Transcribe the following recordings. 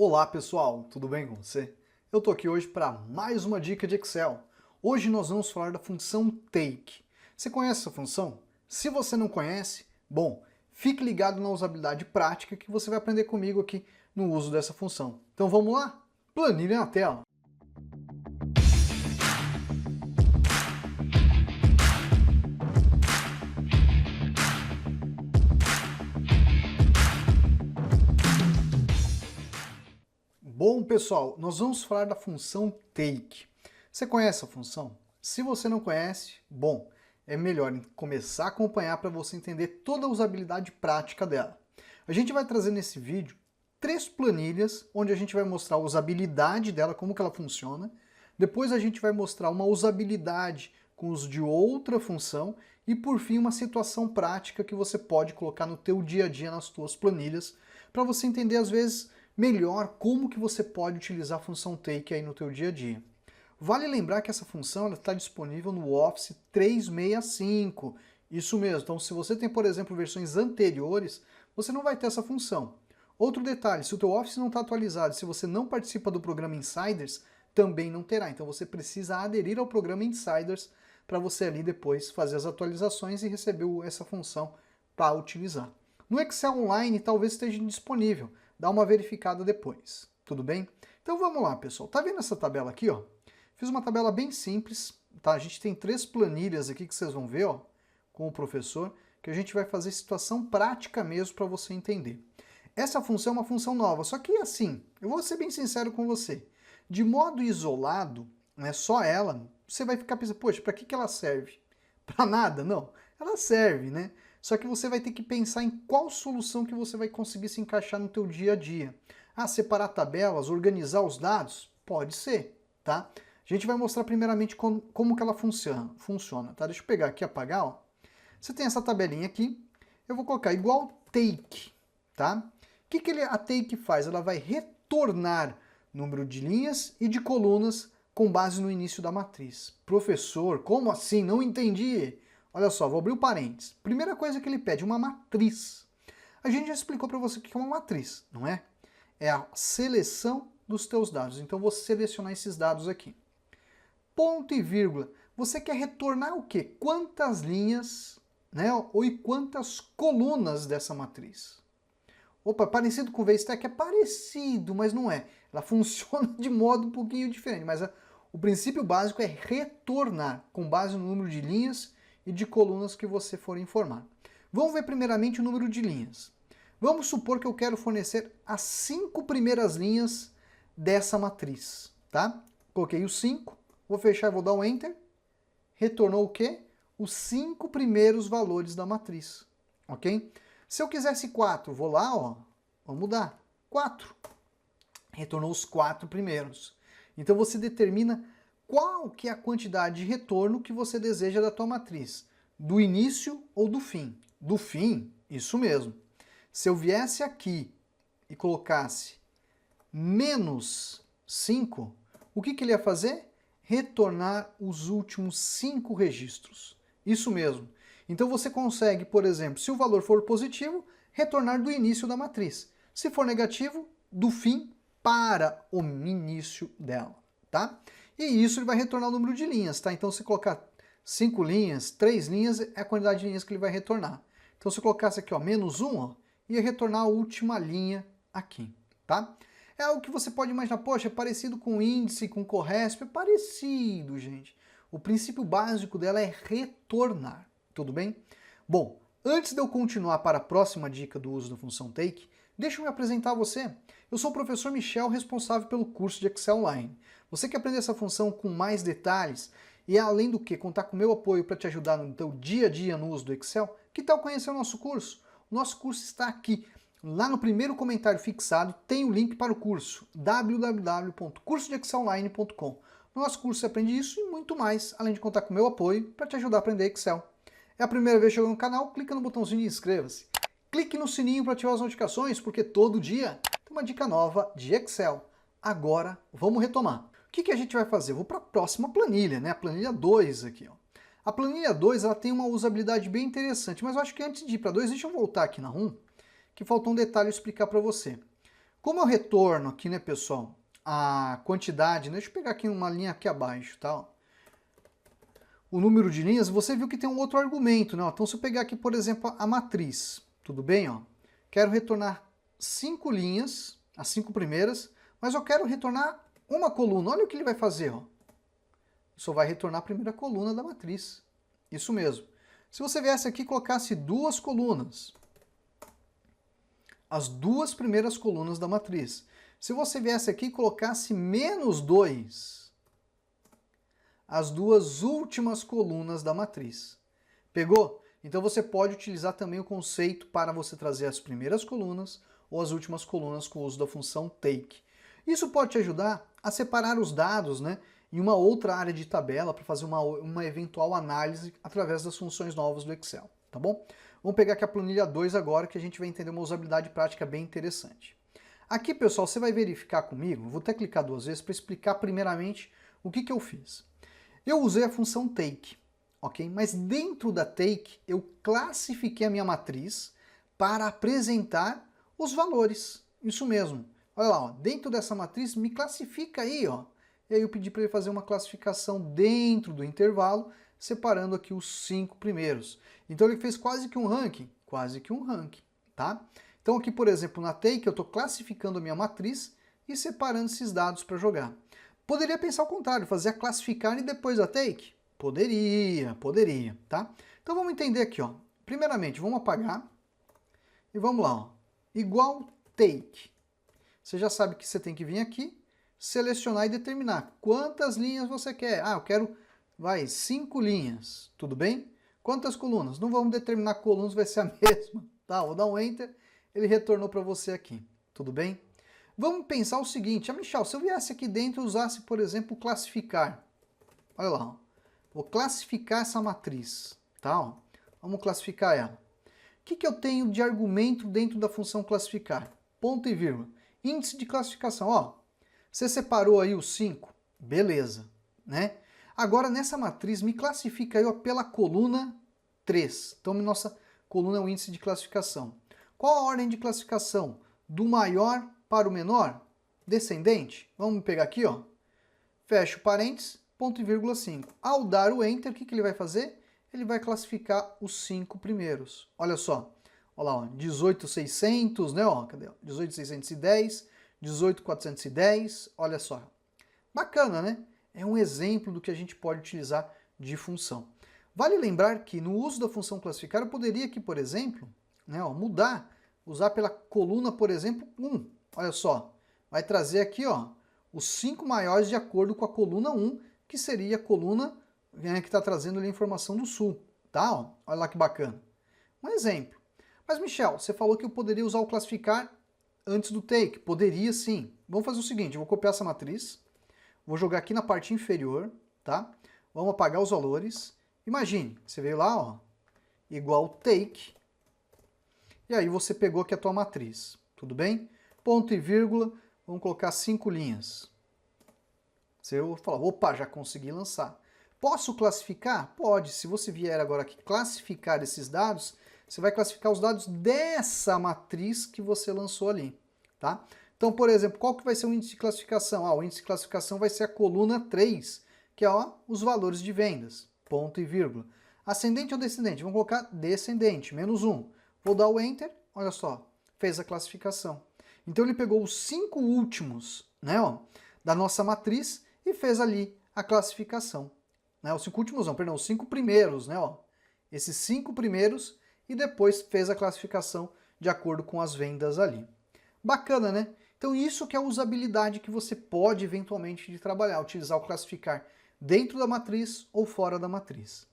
Olá pessoal, tudo bem com você? Eu tô aqui hoje para mais uma dica de Excel. Hoje nós vamos falar da função take. Você conhece essa função? Se você não conhece, bom, fique ligado na usabilidade prática que você vai aprender comigo aqui no uso dessa função. Então vamos lá? Planilha na tela. Bom, pessoal, nós vamos falar da função take. Você conhece a função? Se você não conhece, bom, é melhor começar a acompanhar para você entender toda a usabilidade prática dela. A gente vai trazer nesse vídeo 3 planilhas, onde a gente vai mostrar a usabilidade dela, como que ela funciona. Depois a gente vai mostrar uma usabilidade com o uso de outra função e, por fim, uma situação prática que você pode colocar no teu dia a dia nas tuas planilhas, para você entender, às vezes, melhor como que você pode utilizar a função take aí no teu dia a dia. Vale lembrar que essa função está disponível no Office 365, isso mesmo. Então se você tem, por exemplo, versões anteriores, você não vai ter essa função. Outro detalhe, se o teu Office não está atualizado, se você não participa do programa Insiders, também não terá. Então você precisa aderir ao programa Insiders para você ali depois fazer as atualizações e receber essa função para utilizar. No Excel Online talvez esteja disponível. Dá uma verificada depois, tudo bem? Então vamos lá, pessoal. Tá vendo essa tabela aqui, ó? Fiz uma tabela bem simples, tá? A gente tem 3 planilhas aqui que vocês vão ver, ó, com o professor, que a gente vai fazer situação prática mesmo para você entender. Essa função é uma função nova, só que assim, eu vou ser bem sincero com você. De modo isolado, né, só ela, você vai ficar pensando, poxa, para que ela serve? Para nada? Não. Ela serve, né? Só que você vai ter que pensar em qual solução que você vai conseguir se encaixar no teu dia a dia. Ah, separar tabelas, organizar os dados? Pode ser, tá? A gente vai mostrar primeiramente como que ela funciona, tá? Deixa eu pegar aqui e apagar, ó. Você tem essa tabelinha aqui, eu vou colocar igual take, tá? O que a take faz? Ela vai retornar número de linhas e de colunas com base no início da matriz. Professor, como assim? Não entendi. Olha só, vou abrir o parênteses. Primeira coisa que ele pede, uma matriz. A gente já explicou para você o que é uma matriz, não é? É a seleção dos teus dados. Então vou selecionar esses dados aqui. Ponto e vírgula. Você quer retornar o quê? Quantas linhas, né? Ou e quantas colunas dessa matriz? Opa, parecido com o VStack? É parecido, mas não é. Ela funciona de modo um pouquinho diferente, mas o princípio básico é retornar com base no número de linhas e de colunas que você for informar. Vamos ver primeiramente o número de linhas. Vamos supor que eu quero fornecer as 5 primeiras linhas dessa matriz, tá? Coloquei os 5, vou fechar e vou dar um Enter. Retornou o quê? Os 5 primeiros valores da matriz, ok? Se eu quisesse 4, vou lá, ó, vamos mudar, 4. Retornou os 4 primeiros. Então você determina qual que é a quantidade de retorno que você deseja da tua matriz, do início ou do fim. Do fim, isso mesmo. Se eu viesse aqui e colocasse menos 5, o que ele ia fazer? Retornar os últimos 5 registros. Isso mesmo. Então você consegue, por exemplo, se o valor for positivo, retornar do início da matriz. Se for negativo, do fim para o início dela, tá? E isso ele vai retornar o número de linhas, tá? Então se colocar 5 linhas, 3 linhas é a quantidade de linhas que ele vai retornar. Então se eu colocasse aqui, ó, menos 1, ó, ia retornar a última linha aqui, tá? É algo que você pode imaginar, poxa, é parecido com o índice, com o Corresp, é parecido, gente. O princípio básico dela é retornar, tudo bem? Bom, antes de eu continuar para a próxima dica do uso da função take, deixa eu me apresentar a você. Eu sou o professor Michel, responsável pelo curso de Excel Online. Você quer aprender essa função com mais detalhes e, além do que, contar com o meu apoio para te ajudar no teu dia a dia no uso do Excel? Que tal conhecer o nosso curso? O nosso curso está aqui. Lá no primeiro comentário fixado tem o link para o curso, www.cursodeexcelonline.com. No nosso curso você aprende isso e muito mais, além de contar com o meu apoio para te ajudar a aprender Excel. É a primeira vez que chegou no canal? Clica no botãozinho de inscreva-se. Clique no sininho para ativar as notificações, porque todo dia tem uma dica nova de Excel. Agora, vamos retomar. O que a gente vai fazer? Eu vou para a próxima planilha, né? A planilha 2 aqui, ó. A planilha 2 ela tem uma usabilidade bem interessante, mas eu acho que antes de ir para 2, deixa eu voltar aqui na 1, que faltou um detalhe eu explicar para você. Como eu retorno aqui, né, pessoal, a quantidade, né, deixa eu pegar aqui uma linha aqui abaixo, tá? O número de linhas, você viu que tem um outro argumento, né? Então se eu pegar aqui, por exemplo, a matriz, tudo bem, ó? Quero retornar 5 linhas, as 5 primeiras, mas eu quero retornar uma coluna. Olha o que ele vai fazer, ó. Só vai retornar a primeira coluna da matriz. Isso mesmo. Se você viesse aqui e colocasse duas colunas, as duas primeiras colunas da matriz. Se você viesse aqui e colocasse menos 2, as duas últimas colunas da matriz. Pegou? Então você pode utilizar também o conceito para você trazer as primeiras colunas ou as últimas colunas com o uso da função take. Isso pode te ajudar a separar os dados, né, em uma outra área de tabela para fazer uma eventual análise através das funções novas do Excel, tá bom? Vamos pegar aqui a planilha 2 agora, que a gente vai entender uma usabilidade prática bem interessante. Aqui, pessoal, você vai verificar comigo, vou até clicar 2 vezes para explicar primeiramente o que eu fiz. Eu usei a função take, ok? Mas dentro da take, eu classifiquei a minha matriz para apresentar os valores. Isso mesmo. Olha lá, ó, dentro dessa matriz, me classifica aí, ó. E aí eu pedi para ele fazer uma classificação dentro do intervalo, separando aqui os 5 primeiros. Então ele fez quase que um ranking, tá? Então aqui, por exemplo, na take, eu estou classificando a minha matriz e separando esses dados para jogar. Poderia pensar o contrário, fazer a classificar e depois a take? Poderia, tá? Então vamos entender aqui, ó. Primeiramente, vamos apagar e vamos lá, ó. Igual take. Você já sabe que você tem que vir aqui, selecionar e determinar quantas linhas você quer. Ah, eu quero, 5 linhas, tudo bem? Quantas colunas? Não vamos determinar colunas, vai ser a mesma, tá? Vou dar um Enter, ele retornou para você aqui, tudo bem? Vamos pensar o seguinte, Michel, se eu viesse aqui dentro e usasse, por exemplo, classificar. Olha lá, ó. Vou classificar essa matriz, tá? Ó. Vamos classificar ela. O que eu tenho de argumento dentro da função classificar? Ponto e vírgula. Índice de classificação, ó. Você separou aí os 5? Beleza, né? Agora, nessa matriz, me classifica aí, ó, pela coluna 3. Então, nossa coluna é o índice de classificação. Qual a ordem de classificação? Do maior para o menor? Descendente? Vamos pegar aqui, ó. Fecho parênteses, ponto e vírgula 5. Ao dar o Enter, o que ele vai fazer? Ele vai classificar os 5 primeiros. Olha só. Olha lá, ó, 18.600, né? Ó, cadê? 18.610, 18.410, olha só. Bacana, né? É um exemplo do que a gente pode utilizar de função. Vale lembrar que no uso da função classificar, eu poderia aqui, por exemplo, né, ó, mudar, usar pela coluna, por exemplo, 1. Olha só, vai trazer aqui, ó, os 5 maiores de acordo com a coluna 1, que seria a coluna, né, que está trazendo ali a informação do sul, tá? Ó, olha lá que bacana. Um exemplo. Mas, Michel, você falou que eu poderia usar o classificar antes do take. Poderia sim. Vamos fazer o seguinte, eu vou copiar essa matriz, vou jogar aqui na parte inferior, tá? Vamos apagar os valores. Imagine, você veio lá, ó, igual take, e aí você pegou aqui a tua matriz, tudo bem? Ponto e vírgula, vamos colocar 5 linhas. Você vai falar, opa, já consegui lançar. Posso classificar? Pode. Se você vier agora aqui classificar esses dados, você vai classificar os dados dessa matriz que você lançou ali, tá? Então, por exemplo, qual que vai ser o índice de classificação? Ah, o índice de classificação vai ser a coluna 3, que é, ó, os valores de vendas, ponto e vírgula. Ascendente ou descendente? Vamos colocar descendente, menos 1. Vou dar o Enter, olha só, fez a classificação. Então ele pegou os 5 últimos, né, ó, da nossa matriz e fez ali a classificação. Né, os 5 últimos não, perdão, os 5 primeiros, né, ó. Esses 5 primeiros e depois fez a classificação de acordo com as vendas ali. Bacana, né? Então isso que é a usabilidade que você pode eventualmente trabalhar, utilizar o classificar dentro da matriz ou fora da matriz.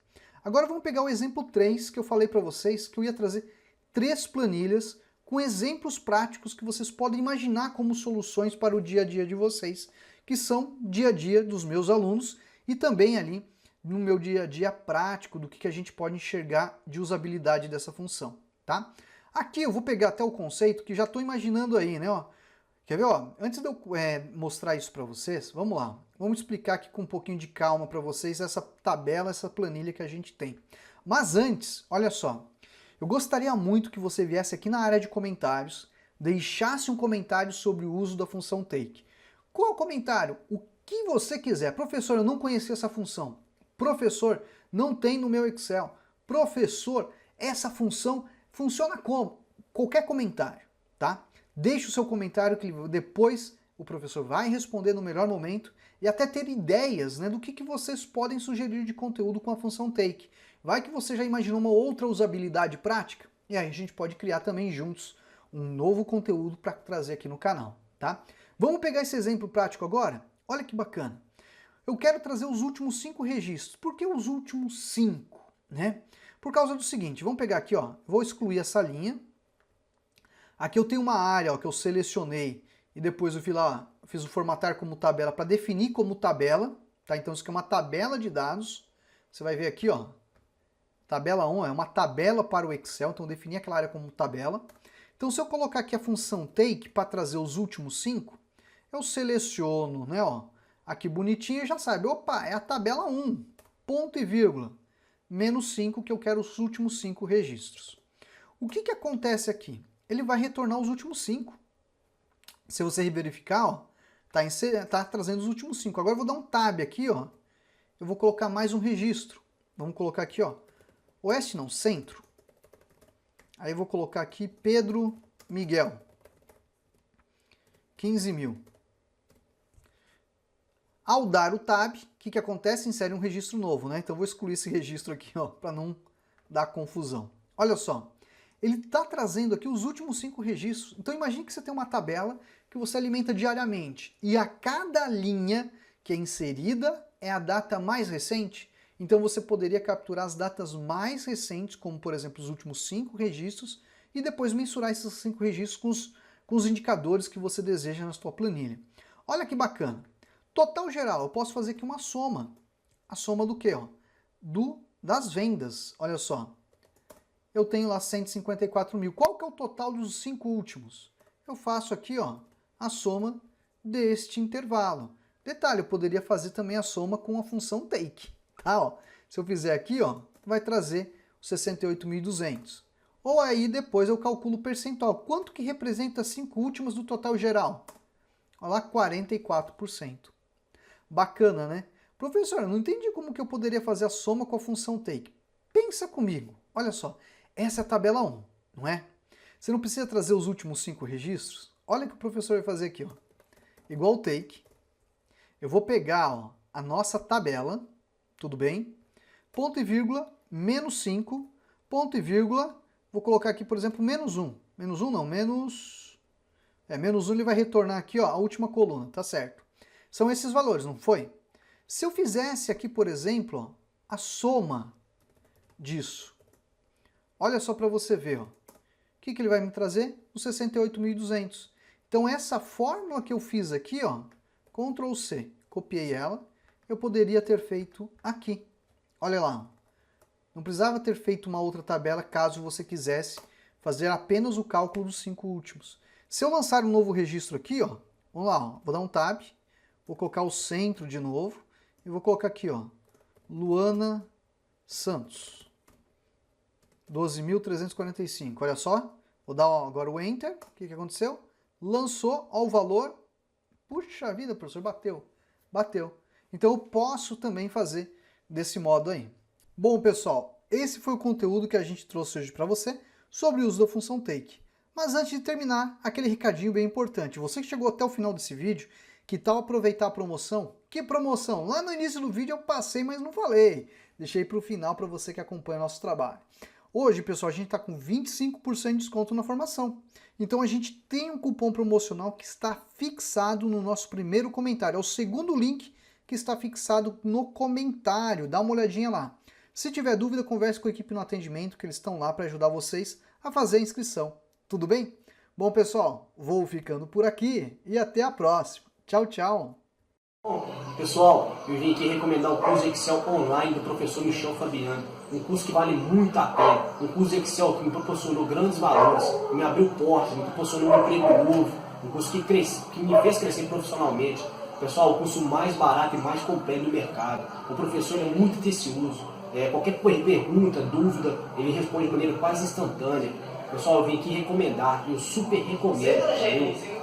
Agora vamos pegar o exemplo 3 que eu falei para vocês, que eu ia trazer 3 planilhas com exemplos práticos que vocês podem imaginar como soluções para o dia a dia de vocês, que são dia a dia dos meus alunos e também ali no meu dia a dia prático do que a gente pode enxergar de usabilidade dessa função, tá? Aqui eu vou pegar até o conceito que já estou imaginando aí, né? Ó. Quer ver? Ó, antes de eu mostrar isso para vocês, vamos lá. Vamos explicar aqui com um pouquinho de calma para vocês essa tabela, essa planilha que a gente tem. Mas antes, olha só, eu gostaria muito que você viesse aqui na área de comentários, deixasse um comentário sobre o uso da função take. Qual comentário? O que você quiser. Professor, eu não conhecia essa função. Professor, não tem no meu Excel. Professor, essa função funciona como? Qualquer comentário, tá? Deixe o seu comentário que depois o professor vai responder no melhor momento e até ter ideias, né, do que vocês podem sugerir de conteúdo com a função take. Vai que você já imaginou uma outra usabilidade prática? E aí a gente pode criar também juntos um novo conteúdo para trazer aqui no canal, tá? Vamos pegar esse exemplo prático agora? Olha que bacana. Eu quero trazer os últimos 5 registros. Por que os últimos 5? Né? Por causa do seguinte, vamos pegar aqui, ó, vou excluir essa linha. Aqui eu tenho uma área, ó, que eu selecionei e depois eu fui lá, fiz o formatar como tabela para definir como tabela, tá? Então isso aqui é uma tabela de dados. Você vai ver aqui, ó, tabela 1 é uma tabela para o Excel, então eu defini aquela área como tabela. Então se eu colocar aqui a função take para trazer os últimos 5, eu seleciono, né, ó, aqui bonitinho e já sabe, opa, é a tabela 1, ponto e vírgula, menos 5 que eu quero os últimos 5 registros. O que acontece aqui? Ele vai retornar os últimos 5. Se você verificar, ó, tá trazendo os últimos 5. Agora eu vou dar um tab aqui, ó, eu vou colocar mais um registro. Vamos colocar aqui, ó, oeste não, centro. Aí eu vou colocar aqui Pedro Miguel, 15 mil. Ao dar o tab, o que acontece? Insere um registro novo, né? Então eu vou excluir esse registro aqui, ó, para não dar confusão. Olha só, ele está trazendo aqui os últimos 5 registros. Então imagine que você tem uma tabela que você alimenta diariamente e a cada linha que é inserida é a data mais recente. Então você poderia capturar as datas mais recentes, como por exemplo os últimos 5 registros, e depois mensurar esses 5 registros com os indicadores que você deseja na sua planilha. Olha que bacana. Total geral, eu posso fazer aqui uma soma. A soma do quê? Ó? Das vendas. Olha só. Eu tenho lá 154 mil. Qual que é o total dos 5 últimos? Eu faço aqui, ó, a soma deste intervalo. Detalhe, eu poderia fazer também a soma com a função take. Tá, ó. Se eu fizer aqui, ó, vai trazer os 68.200. Ou aí depois eu calculo o percentual. Quanto que representa as 5 últimas do total geral? Olha lá, 44%. Bacana, né? Professor, eu não entendi como que eu poderia fazer a soma com a função take. Pensa comigo. Olha só, essa é a tabela 1, não é? Você não precisa trazer os últimos 5 registros? Olha o que o professor vai fazer aqui, ó. Igual o take. Eu vou pegar, ó, a nossa tabela, tudo bem? Ponto e vírgula, menos 5, ponto e vírgula, vou colocar aqui, por exemplo, menos 1. Menos 1 não, menos 1 ele vai retornar aqui, ó, a última coluna, tá certo? São esses valores, não foi? Se eu fizesse aqui, por exemplo, ó, a soma disso, olha só para você ver, ó, o que ele vai me trazer? Os 68.200. Então essa fórmula que eu fiz aqui, ó, Ctrl C, copiei ela, eu poderia ter feito aqui. Olha lá, não precisava ter feito uma outra tabela caso você quisesse fazer apenas o cálculo dos 5 últimos. Se eu lançar um novo registro aqui, ó, vamos lá, ó, vou dar um tab, vou colocar o centro de novo e vou colocar aqui, ó, Luana Santos, 12.345. Olha só, vou dar agora o Enter. O que aconteceu? Lançou, ó, o valor. Puxa vida, professor, bateu. Bateu. Então eu posso também fazer desse modo aí. Bom, pessoal, esse foi o conteúdo que a gente trouxe hoje para você sobre o uso da função take. Mas antes de terminar, aquele recadinho bem importante. Você que chegou até o final desse vídeo, que tal aproveitar a promoção? Que promoção? Lá no início do vídeo eu passei, mas não falei. Deixei para o final para você que acompanha nosso trabalho. Hoje, pessoal, a gente está com 25% de desconto na formação. Então a gente tem um cupom promocional que está fixado no nosso primeiro comentário. É o segundo link que está fixado no comentário. Dá uma olhadinha lá. Se tiver dúvida, converse com a equipe no atendimento, que eles estão lá para ajudar vocês a fazer a inscrição. Tudo bem? Bom, pessoal, vou ficando por aqui e até a próxima. Tchau, tchau! Bom, pessoal, eu vim aqui recomendar o curso Excel online do professor Michel Fabiano. Um curso que vale muito a pena. Um curso de Excel que me proporcionou grandes valores, que me abriu portas, me proporcionou um emprego novo. Um curso que me fez crescer profissionalmente. Pessoal, o curso mais barato e mais completo do mercado. O professor é muito atencioso. Qualquer pergunta, dúvida, ele responde de maneira quase instantânea. Pessoal, eu vim aqui recomendar, eu super recomendo,